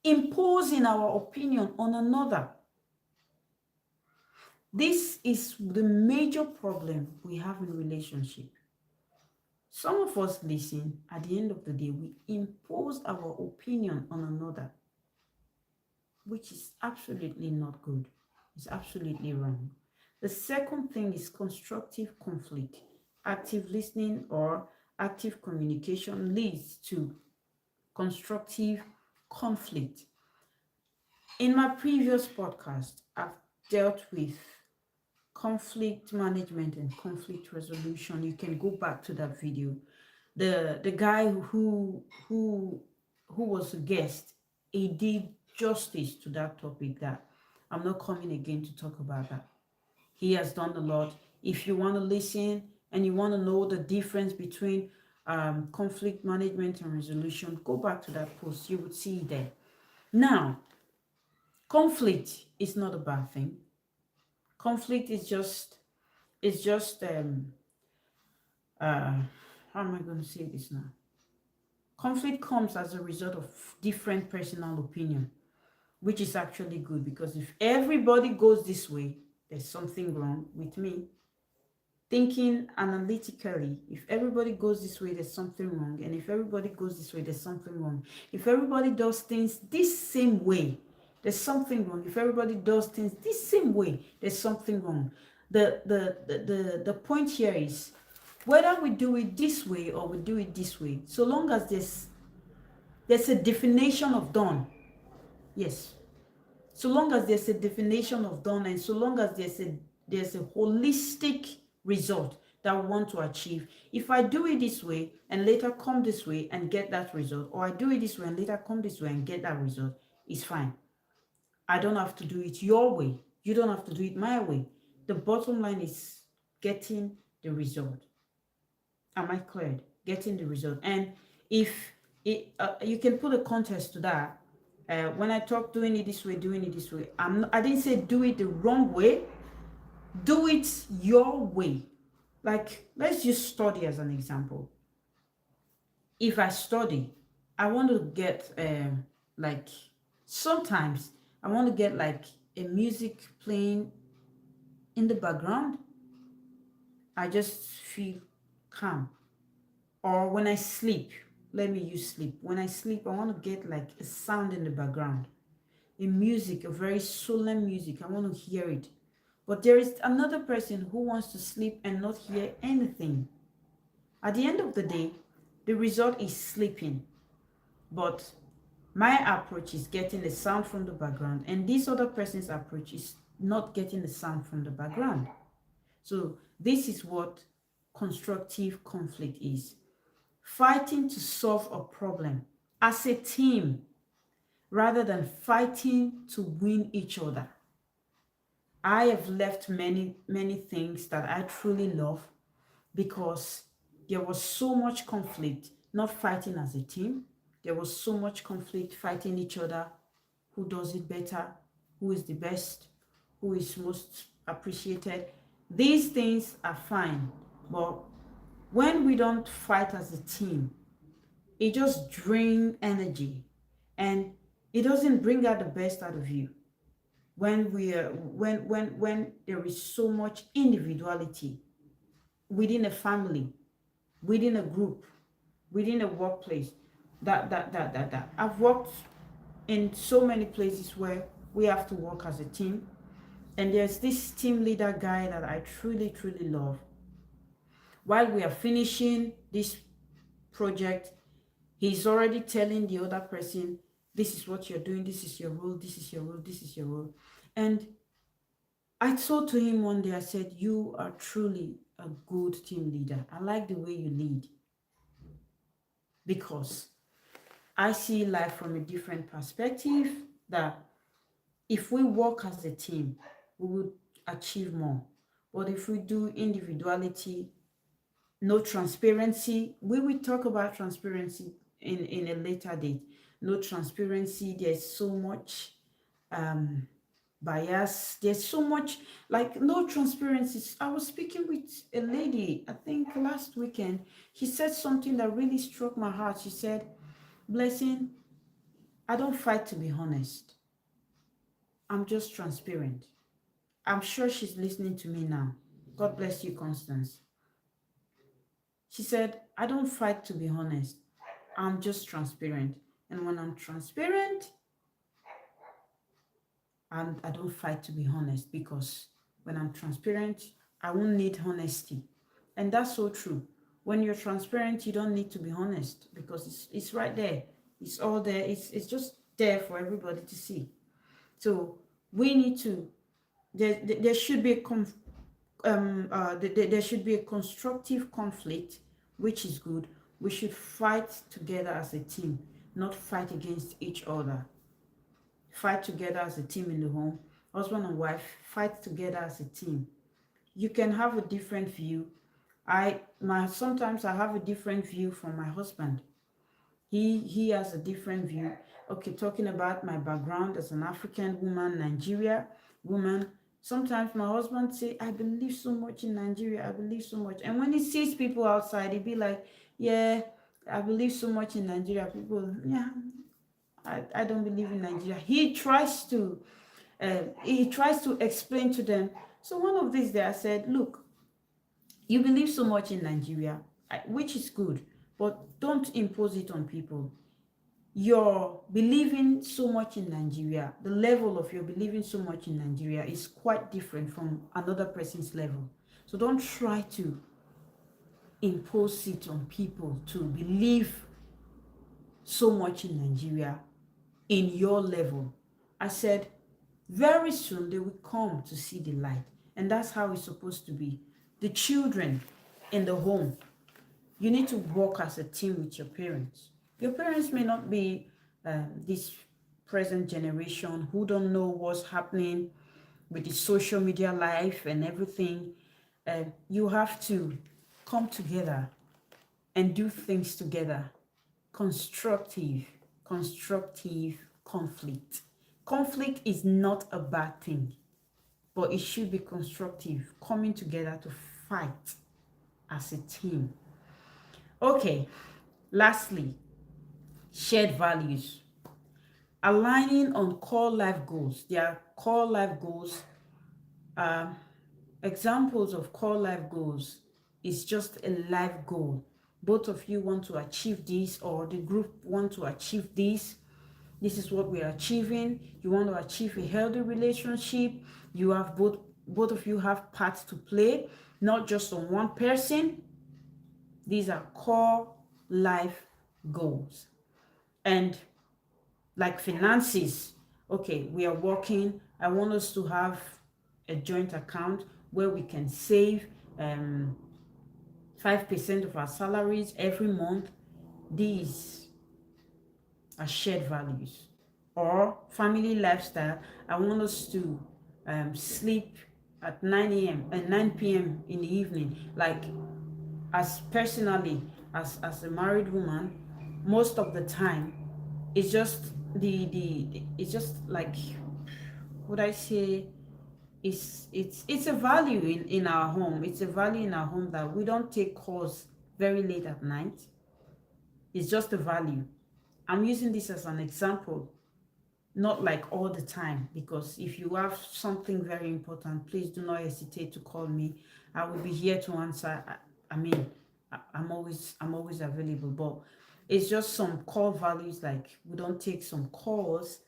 imposing our opinion on another. This is the major problem we have in relationship. Some of us listen, at the end of the day, we impose our opinion on another, which is absolutely not good. It's absolutely wrong. The second thing is constructive conflict. Active listening or active communication leads to constructive conflict. In my previous podcast, I've dealt with conflict management and conflict resolution. You can go back to that video. The guy who was a guest, he did justice to that topic that I'm not coming again to talk about that. He has done a lot. If you want to listen and you want to know the difference between conflict management and resolution, go back to that post. You would see there. Now, conflict is not a bad thing. Conflict is just how am I going to say this now? Conflict comes as a result of different personal opinion, which is actually good, because if everybody goes this way, there's something wrong with me. Thinking analytically, if everybody goes this way, there's something wrong. And if everybody goes this way, there's something wrong. If everybody does things this same way, there's something wrong. If everybody does things this same way, there's something wrong. The point here is whether we do it this way or we do it this way, so long as there's a definition of done. Yes. So long as there's a definition of done, and so long as there's a holistic result that we want to achieve. If I do it this way and later come this way and get that result, or I do it this way and later come this way and get that result, it's fine. I don't have to do it your way. You don't have to do it my way. The bottom line is getting the result. Am I clear? Getting the result. And if you can put a context to that. When I talk doing it this way, I didn't say do it the wrong way. Do it your way. Like, let's just study as an example. If I study, I want to get like, sometimes I want to get like a music playing in the background. I just feel calm. Or when I sleep, let me use sleep. When I sleep, I want to get like a sound in the background, a music, a very solemn music. I want to hear it. But there is another person who wants to sleep and not hear anything. At the end of the day, the result is sleeping. But my approach is getting the sound from the background, and this other person's approach is not getting the sound from the background. So this is what constructive conflict is. Fighting to solve a problem as a team rather than fighting to win each other. I have left many things that I truly love because there was so much conflict, not fighting as a team. There was so much conflict, fighting each other. Who does it better? Who is the best? Who is most appreciated? These things are fine, but when we don't fight as a team, it just drains energy and it doesn't bring out the best out of you. When there is so much individuality within a family, within a group, within a workplace, that I've worked in so many places where we have to work as a team, and there's this team leader guy that I truly love. While we are finishing this project, he's already telling the other person, this is what you're doing, this is your role, this is your role, this is your role. And I told to him one day, I said, you are truly a good team leader. I like the way you lead. Because I see life from a different perspective, that if we work as a team, we would achieve more. But if we do individuality, no transparency, we will talk about transparency in a later date. No transparency, there's so much um bias, there's so much, like, no transparency. I was speaking with a lady, I think last weekend. She said something that really struck my heart. She said, Blessing, I don't fight to be honest, I'm just transparent. I'm sure she's listening to me now. God bless you, Constance. She said, I don't fight to be honest, I'm just transparent. And when I'm transparent, I don't fight to be honest, because when I'm transparent, I won't need honesty. And that's so true. When you're transparent, you don't need to be honest, because it's right there. It's all there. It's just there for everybody to see. So we need to, there should be a there should be a constructive conflict, which is good. We should fight together as a team, not fight against each other. Fight together as a team in the home. Husband and wife, fight together as a team. You can have a different view. Sometimes I have a different view from my husband. He has a different view. Okay, talking about my background as an African woman, Nigeria woman. Sometimes my husband say, I believe so much in Nigeria, I believe so much. And when he sees people outside, he be like, yeah, I believe so much in Nigeria. People, yeah, I don't believe in Nigeria. He tries to explain to them. So one of these days I said, look, you believe so much in Nigeria, which is good, but don't impose it on people. You're believing so much in Nigeria, the level of your believing so much in Nigeria is quite different from another person's level. So don't try to impose it on people to believe so much in Nigeria in your level. I said, very soon they will come to see the light. And that's how it's supposed to be. The children in the home, you need to work as a team with your parents. Your parents may not be this present generation who don't know what's happening with the social media life and everything. You have to come together and do things together. Constructive conflict. Conflict is not a bad thing, but it should be constructive, coming together to fight as a team. Okay, lastly, shared values. Aligning on core life goals. There are core life goals. Examples of core life goals is just a life goal. Both of you want to achieve this, or the group want to achieve this. This is what we are achieving. You want to achieve a healthy relationship. You have both of you have parts to play, not just on one person. These are core life goals. And like finances, okay, we are working. I want us to have a joint account where we can save 5% of our salaries every month. These are shared values. Or family lifestyle, I want us to sleep at 9 a.m. and 9 p.m. in the evening. Like, as personally, as a married woman, most of the time, it's just it's just like, what I say, it's a value in our home. It's a value in our home that we don't take calls very late at night. It's just a value. I'm using this as an example, not like all the time, because if you have something very important, please do not hesitate to call me. I will be here to answer. I'm always available, but it's just some core values, like we don't take some calls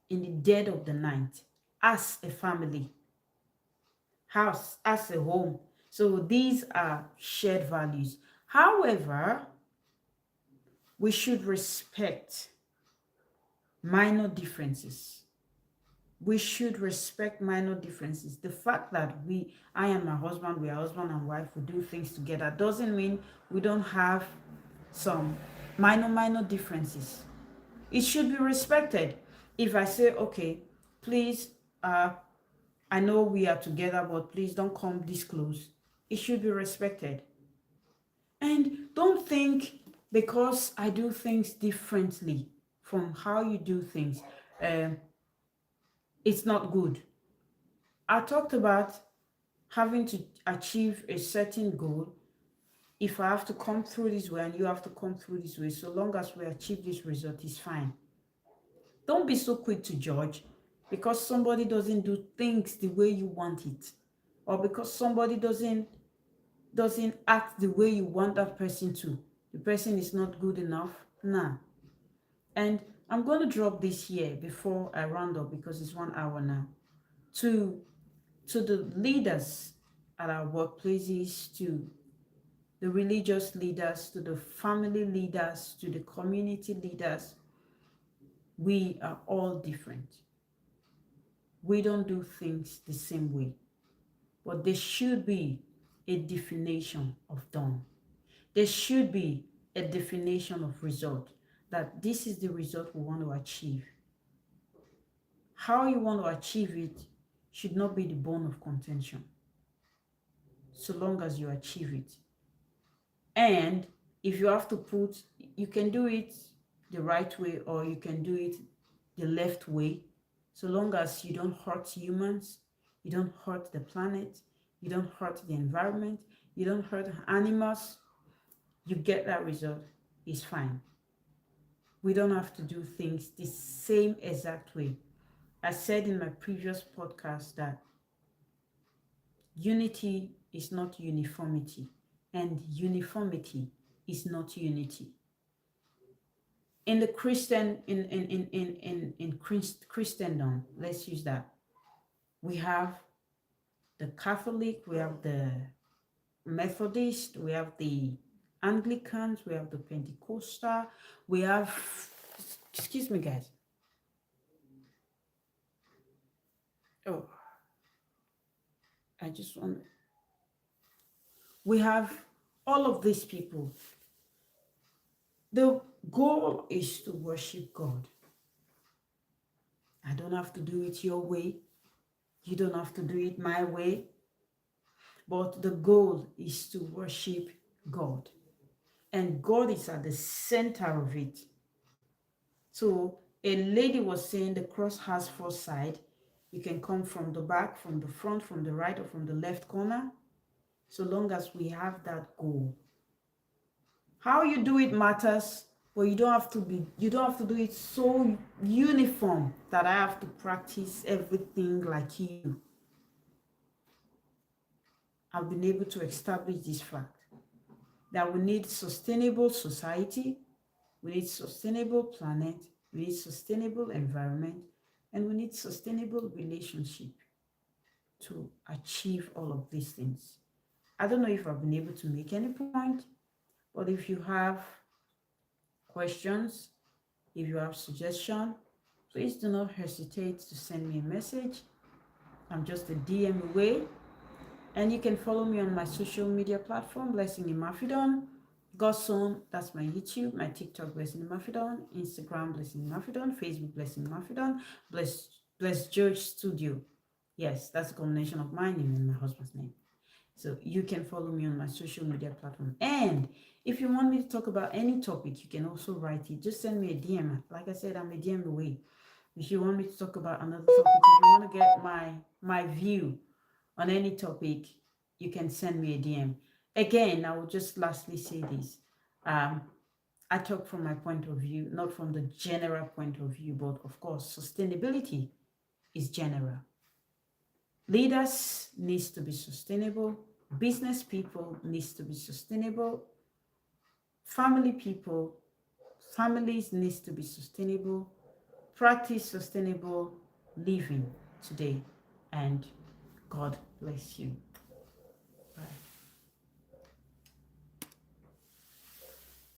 in the dead of the night as a family, house, as a home. So these are shared values. However, we should respect minor differences. We should respect minor differences. The fact that I and my husband, we are husband and wife, we do things together, doesn't mean we don't have some minor differences. It should be respected. If I say, okay, please, I know we are together, but please don't come this close, it should be respected. And don't think because I do things differently from how you do things, um, it's not good. I talked about having to achieve a certain goal. If I have to come through this way and you have to come through this way, so long as we achieve this result, is fine. Don't be so quick to judge because somebody doesn't do things the way you want it, or because somebody doesn't act the way you want that person to. The person is not good enough. Nah. And I'm going to drop this here before I round up because it's 1 hour now. To the leaders at our workplaces, to the religious leaders, to the family leaders, to the community leaders, we are all different. We don't do things the same way, but there should be a definition of done. There should be a definition of result, that this is the result we want to achieve. How you want to achieve it should not be the bone of contention, so long as you achieve it. And if you have to put, you can do it the right way or you can do it the left way, so long as you don't hurt humans, you don't hurt the planet, you don't hurt the environment, you don't hurt animals, you get that result, is fine. We don't have to do things the same exact way. I said in my previous podcast that unity is not uniformity, and uniformity is not unity. In the Christendom, let's use that. We have the Catholic, we have the Methodist, we have the Anglicans, we have the Pentecostal, we have, excuse me, guys. Oh, I just want, we have all of these people. The goal is to worship God. I don't have to do it your way. You don't have to do it my way. But the goal is to worship God. And God is at the center of it. So a lady was saying the cross has 4 sides. You can come from the back, from the front, from the right, or from the left corner, so long as we have that goal. How you do it matters, but you don't have to do it so uniform that I have to practice everything like you. I've been able to establish this fact that we need sustainable society, we need sustainable planet, we need sustainable environment, and we need sustainable relationship to achieve all of these things. I don't know if I've been able to make any point, but if you have questions, if you have suggestions, please do not hesitate to send me a message. I'm just a DM away. And you can follow me on my social media platform, Blessing Imafidon. Godson, that's my YouTube, my TikTok, Blessing Imafidon, Instagram, Blessing Imafidon, Facebook, Blessing Imafidon, Bless George Studio. Yes, that's a combination of my name and my husband's name. So you can follow me on my social media platform. And if you want me to talk about any topic, you can also write it. Just send me a DM. Like I said, I'm a DM away. If you want me to talk about another topic, if you want to get my view on any topic, you can send me a DM. Again, I will just lastly say this. I talk from my point of view, not from the general point of view, but of course, sustainability is general. Leaders needs to be sustainable. Business people needs to be sustainable. Families needs to be sustainable. Practice sustainable living today, and God bless you.